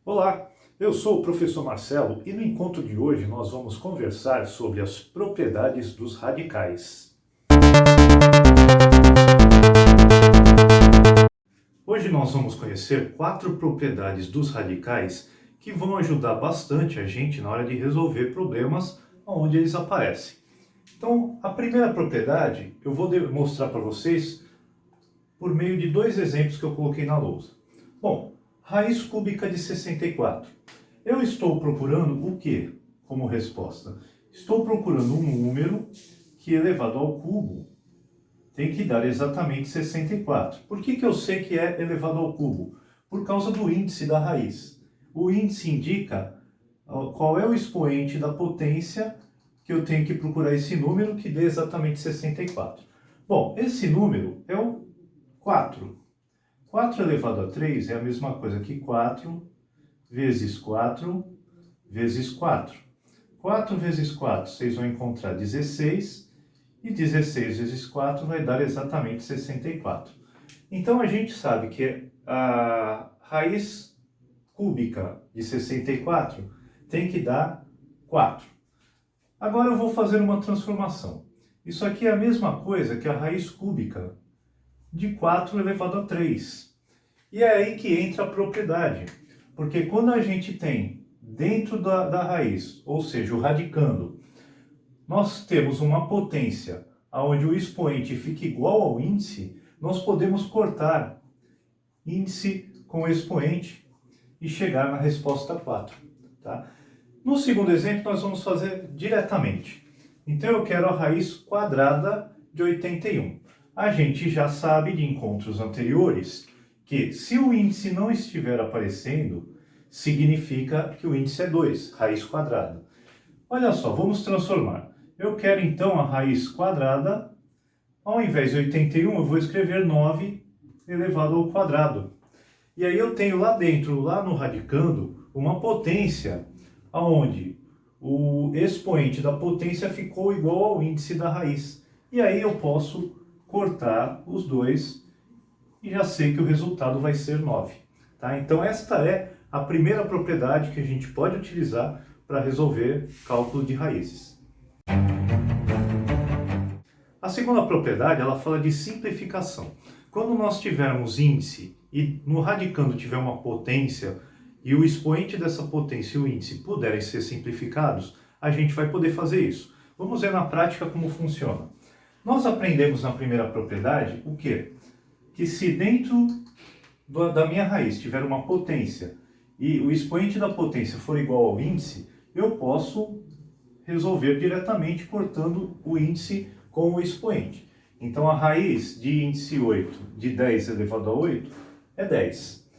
Olá, eu sou o professor Marcelo e no encontro de hoje nós vamos conversar sobre as propriedades dos radicais. Hoje nós vamos conhecer 4 propriedades dos radicais que vão ajudar bastante a gente na hora de resolver problemas onde eles aparecem. Então, a primeira propriedade eu vou mostrar para vocês por meio de 2 exemplos que eu coloquei na lousa. Bom, raiz cúbica de 64. Eu estou procurando o que como resposta? Estou procurando um número que elevado ao cubo tem que dar exatamente 64. Por que eu sei que é elevado ao cubo? Por causa do índice da raiz. O índice indica qual é o expoente da potência que eu tenho que procurar esse número que dê exatamente 64. Bom, esse número é o 4. 4 elevado a 3 é a mesma coisa que 4 vezes 4 vezes 4. 4 vezes 4, vocês vão encontrar 16, e 16 vezes 4 vai dar exatamente 64. Então, a gente sabe que a raiz cúbica de 64 tem que dar 4. Agora eu vou fazer uma transformação. Isso aqui é a mesma coisa que a raiz cúbica de 4 elevado a 3. E é aí que entra a propriedade. Porque quando a gente tem dentro da raiz, ou seja, o radicando, nós temos uma potência onde o expoente fica igual ao índice, nós podemos cortar índice com expoente e chegar na resposta 4. Tá? No segundo exemplo, nós vamos fazer diretamente. Então, eu quero a raiz quadrada de 81. A gente já sabe de encontros anteriores que se o índice não estiver aparecendo, significa que o índice é 2, raiz quadrada. Olha só, vamos transformar. Eu quero então a raiz quadrada, ao invés de 81, eu vou escrever 9 elevado ao quadrado. E aí eu tenho lá dentro, lá no radicando, uma potência, onde o expoente da potência ficou igual ao índice da raiz. E aí eu posso cortar os dois e já sei que o resultado vai ser 9. Tá? Então esta é a primeira propriedade que a gente pode utilizar para resolver cálculo de raízes. A segunda propriedade, ela fala de simplificação. Quando nós tivermos índice e no radicando tiver uma potência e o expoente dessa potência e o índice puderem ser simplificados, a gente vai poder fazer isso. Vamos ver na prática como funciona. Nós aprendemos na primeira propriedade o quê? Que se dentro da minha raiz tiver uma potência e o expoente da potência for igual ao índice, eu posso resolver diretamente cortando o índice com o expoente. Então, a raiz de índice 8 de 10 elevado a 8 é 10.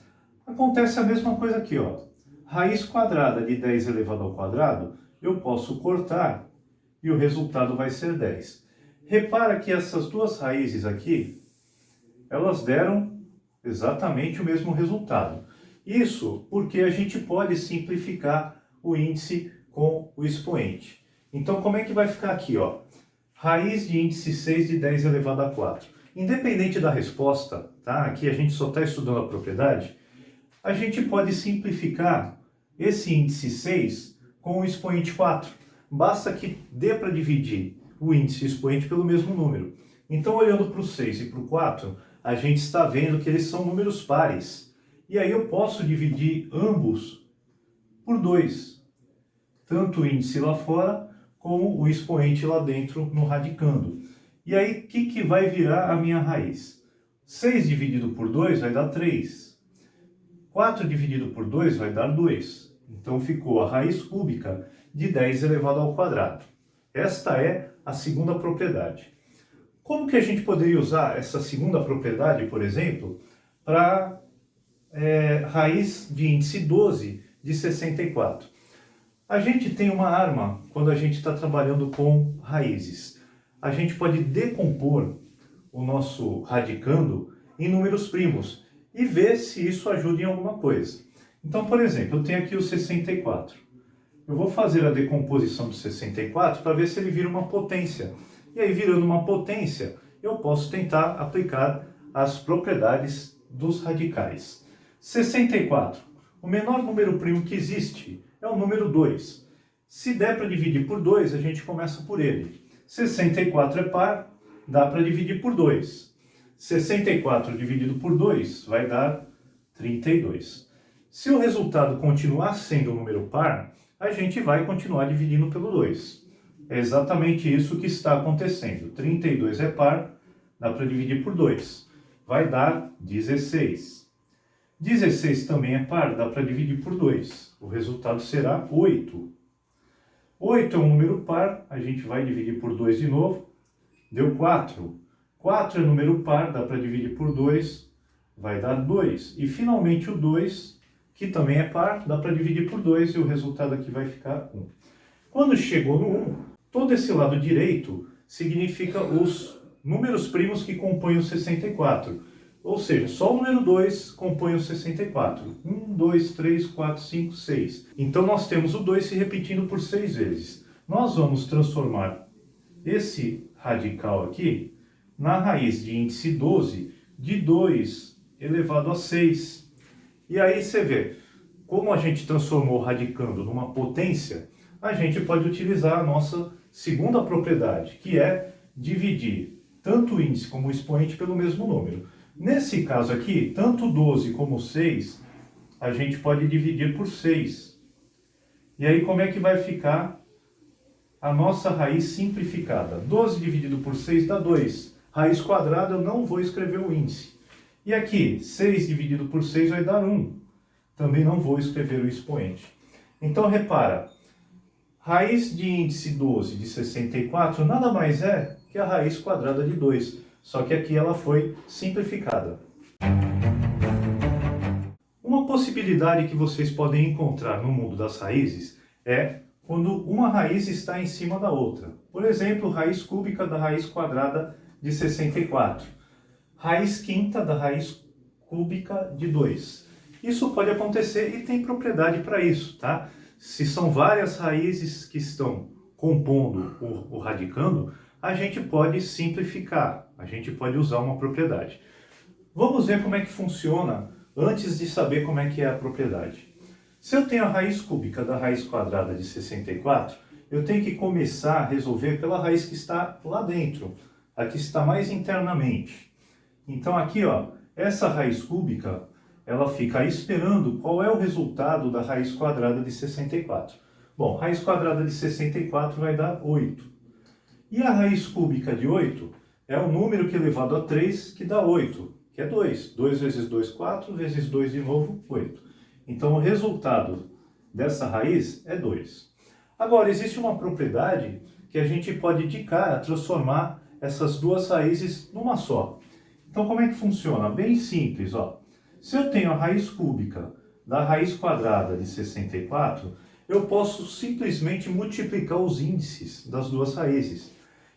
Acontece a mesma coisa aqui, ó. Raiz quadrada de 10 elevado ao quadrado, eu posso cortar e o resultado vai ser 10. Repara que essas duas raízes aqui, elas deram exatamente o mesmo resultado. Isso porque a gente pode simplificar o índice com o expoente. Então, como é que vai ficar aqui, ó? Raiz de índice 6 de 10 elevado a 4. Independente da resposta, tá? Aqui a gente só está estudando a propriedade. A gente pode simplificar esse índice 6 com o expoente 4. Basta que dê para dividir o índice e o expoente pelo mesmo número. Então, olhando para o 6 e para o 4, a gente está vendo que eles são números pares. E aí eu posso dividir ambos por 2. Tanto o índice lá fora, como o expoente lá dentro no radicando. E aí, o que vai virar a minha raiz? 6 dividido por 2 vai dar 3. 4 dividido por 2 vai dar 2. Então, ficou a raiz cúbica de 10 elevado ao quadrado. Esta é a segunda propriedade. Como que a gente poderia usar essa segunda propriedade, por exemplo, para raiz de índice 12 de 64? A gente tem uma arma quando a gente está trabalhando com raízes. A gente pode decompor o nosso radicando em números primos e ver se isso ajuda em alguma coisa. Então, por exemplo, eu tenho aqui o 64. Eu vou fazer a decomposição do 64 para ver se ele vira uma potência. E aí, virando uma potência, eu posso tentar aplicar as propriedades dos radicais. 64. O menor número primo que existe é o número 2. Se der para dividir por 2, a gente começa por ele. 64 é par, dá para dividir por 2. 64 dividido por 2 vai dar 32. Se o resultado continuar sendo um número par, a gente vai continuar dividindo pelo 2. É exatamente isso que está acontecendo. 32 é par, dá para dividir por 2. Vai dar 16. 16 também é par, dá para dividir por 2. O resultado será 8. 8 é um número par, a gente vai dividir por 2 de novo, deu 4. 4 é número par, dá para dividir por 2, vai dar 2. E finalmente o 2, que também é par, dá para dividir por 2 e o resultado aqui vai ficar 1. Quando chegou no 1, todo esse lado direito significa os números primos que compõem o 64. Ou seja, só o número 2 compõe o 64. 1, 2, 3, 4, 5, 6. Então nós temos o 2 se repetindo por 6 vezes. Nós vamos transformar esse radical aqui na raiz de índice 12 de 2 elevado a 6. E aí você vê, como a gente transformou radicando numa potência, a gente pode utilizar a nossa segunda propriedade, que é dividir tanto o índice como o expoente pelo mesmo número. Nesse caso aqui, tanto 12 como 6, a gente pode dividir por 6. E aí como é que vai ficar a nossa raiz simplificada? 12 dividido por 6 dá 2. Raiz quadrada eu não vou escrever o índice. E aqui, 6 dividido por 6 vai dar 1. Também não vou escrever o expoente. Então repara, raiz de índice 12 de 64 nada mais é que a raiz quadrada de 2. Só que aqui ela foi simplificada. Uma possibilidade que vocês podem encontrar no mundo das raízes é quando uma raiz está em cima da outra. Por exemplo, raiz cúbica da raiz quadrada de 64. Raiz quinta da raiz cúbica de 2. Isso pode acontecer e tem propriedade para isso, tá? Se são várias raízes que estão compondo o radicando, a gente pode simplificar, a gente pode usar uma propriedade. Vamos ver como é que funciona antes de saber como é que é a propriedade. Se eu tenho a raiz cúbica da raiz quadrada de 64, eu tenho que começar a resolver pela raiz que está lá dentro, a que está mais internamente. Então aqui, ó, essa raiz cúbica, ela fica esperando qual é o resultado da raiz quadrada de 64. Bom, raiz quadrada de 64 vai dar 8. E a raiz cúbica de 8 é o número que elevado a 3 que dá 8, que é 2. 2 vezes 2, 4, vezes 2 de novo, 8. Então o resultado dessa raiz é 2. Agora, existe uma propriedade que a gente pode de cara transformar essas duas raízes numa só. Então como é que funciona? Bem simples, ó. Se eu tenho a raiz cúbica da raiz quadrada de 64, eu posso simplesmente multiplicar os índices das duas raízes.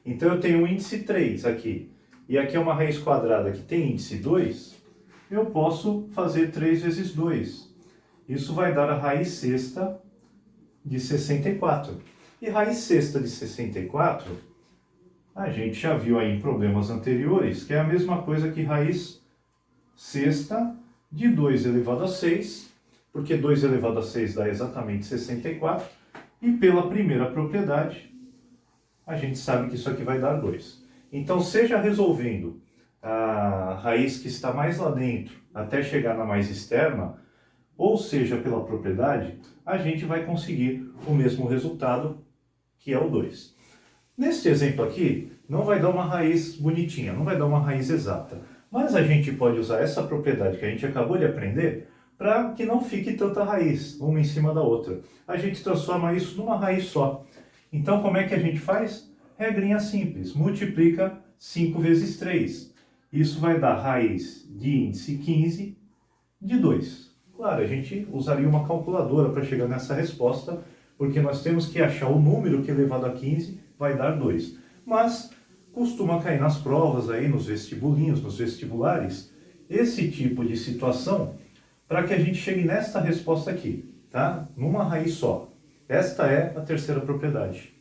Então eu tenho o índice 3 aqui, e aqui é uma raiz quadrada que tem índice 2, eu posso fazer 3 vezes 2. Isso vai dar a raiz sexta de 64. E raiz sexta de 64, a gente já viu aí em problemas anteriores, que é a mesma coisa que raiz sexta de 2 elevado a 6, porque 2 elevado a 6 dá exatamente 64, e pela primeira propriedade, a gente sabe que isso aqui vai dar 2. Então, seja resolvendo a raiz que está mais lá dentro até chegar na mais externa, ou seja pela propriedade, a gente vai conseguir o mesmo resultado, que é o 2. Neste exemplo aqui, não vai dar uma raiz bonitinha, não vai dar uma raiz exata. Mas a gente pode usar essa propriedade que a gente acabou de aprender para que não fique tanta raiz, uma em cima da outra. A gente transforma isso numa raiz só. Então, como é que a gente faz? Regrinha simples, multiplica 5 vezes 3. Isso vai dar raiz de índice 15 de 2. Claro, a gente usaria uma calculadora para chegar nessa resposta, porque nós temos que achar o número que elevado a 15 vai dar 2. Mas costuma cair nas provas aí, nos vestibulinhos, nos vestibulares, esse tipo de situação para que a gente chegue nesta resposta aqui, tá? Numa raiz só. Esta é a terceira propriedade.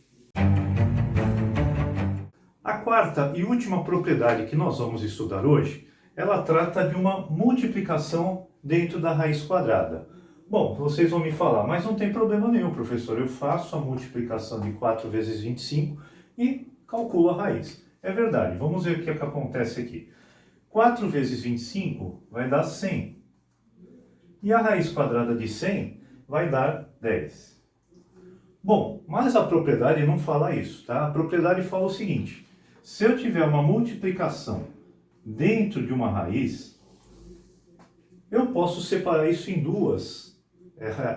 A quarta e última propriedade que nós vamos estudar hoje, ela trata de uma multiplicação dentro da raiz quadrada. Bom, vocês vão me falar, mas não tem problema nenhum, professor. Eu faço a multiplicação de 4 vezes 25 e calculo a raiz. É verdade, vamos ver o que acontece aqui. 4 vezes 25 vai dar 100. E a raiz quadrada de 100 vai dar 10. Bom, mas a propriedade não fala isso, tá? A propriedade fala o seguinte: se eu tiver uma multiplicação dentro de uma raiz, eu posso separar isso em duas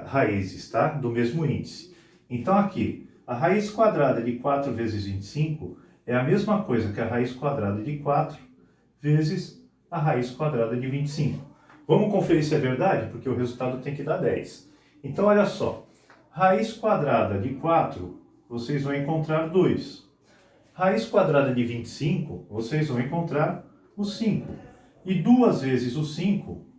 raízes, tá? Do mesmo índice. Então aqui, a raiz quadrada de 4 vezes 25 é a mesma coisa que a raiz quadrada de 4 vezes a raiz quadrada de 25. Vamos conferir se é verdade, porque o resultado tem que dar 10. Então olha só, raiz quadrada de 4, vocês vão encontrar 2. Raiz quadrada de 25, vocês vão encontrar o 5. E 2 vezes o 5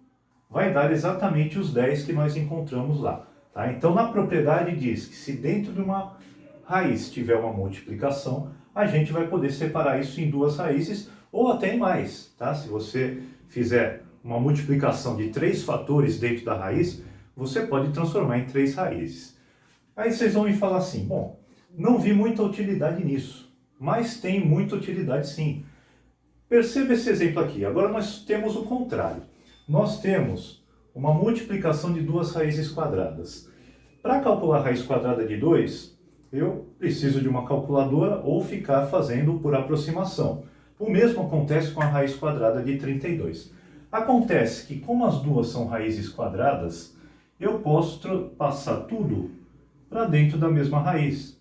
vai dar exatamente os 10 que nós encontramos lá. Tá? Então, na propriedade diz que se dentro de uma raiz tiver uma multiplicação, a gente vai poder separar isso em duas raízes ou até em mais. Tá? Se você fizer uma multiplicação de 3 fatores dentro da raiz, você pode transformar em 3 raízes. Aí vocês vão me falar assim, bom, não vi muita utilidade nisso, mas tem muita utilidade sim. Perceba esse exemplo aqui. Agora nós temos o contrário. Nós temos uma multiplicação de duas raízes quadradas. Para calcular a raiz quadrada de 2, eu preciso de uma calculadora ou ficar fazendo por aproximação. O mesmo acontece com a raiz quadrada de 32. Acontece que, como as duas são raízes quadradas, eu posso passar tudo para dentro da mesma raiz,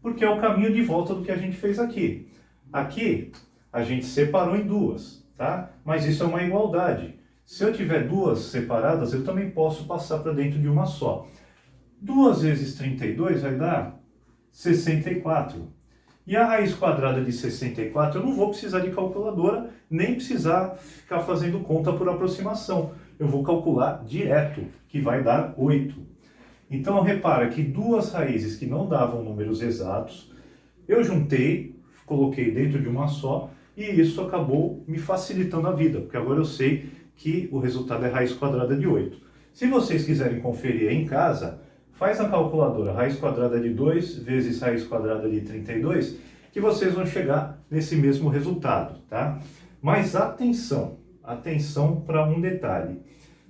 porque é o caminho de volta do que a gente fez aqui. Aqui, a gente separou em duas, tá? Mas isso é uma igualdade. Se eu tiver duas separadas, eu também posso passar para dentro de uma só. 2 vezes 32 vai dar 64. E a raiz quadrada de 64, eu não vou precisar de calculadora, nem precisar ficar fazendo conta por aproximação. Eu vou calcular direto, que vai dar 8. Então, repara que duas raízes que não davam números exatos, eu juntei, coloquei dentro de uma só, e isso acabou me facilitando a vida, porque agora eu sei que o resultado é raiz quadrada de 8. Se vocês quiserem conferir em casa, faz na calculadora raiz quadrada de 2 vezes raiz quadrada de 32, que vocês vão chegar nesse mesmo resultado, tá? Mas atenção para um detalhe.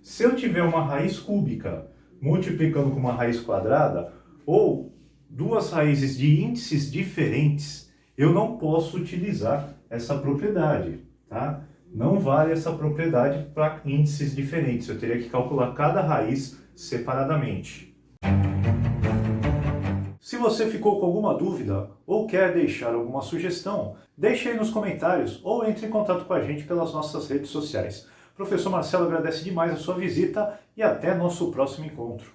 Se eu tiver uma raiz cúbica multiplicando com uma raiz quadrada, ou duas raízes de índices diferentes, eu não posso utilizar essa propriedade, tá? Não vale essa propriedade para índices diferentes, eu teria que calcular cada raiz separadamente. Se você ficou com alguma dúvida ou quer deixar alguma sugestão, deixe aí nos comentários ou entre em contato com a gente pelas nossas redes sociais. Professor Marcelo agradece demais a sua visita e até nosso próximo encontro.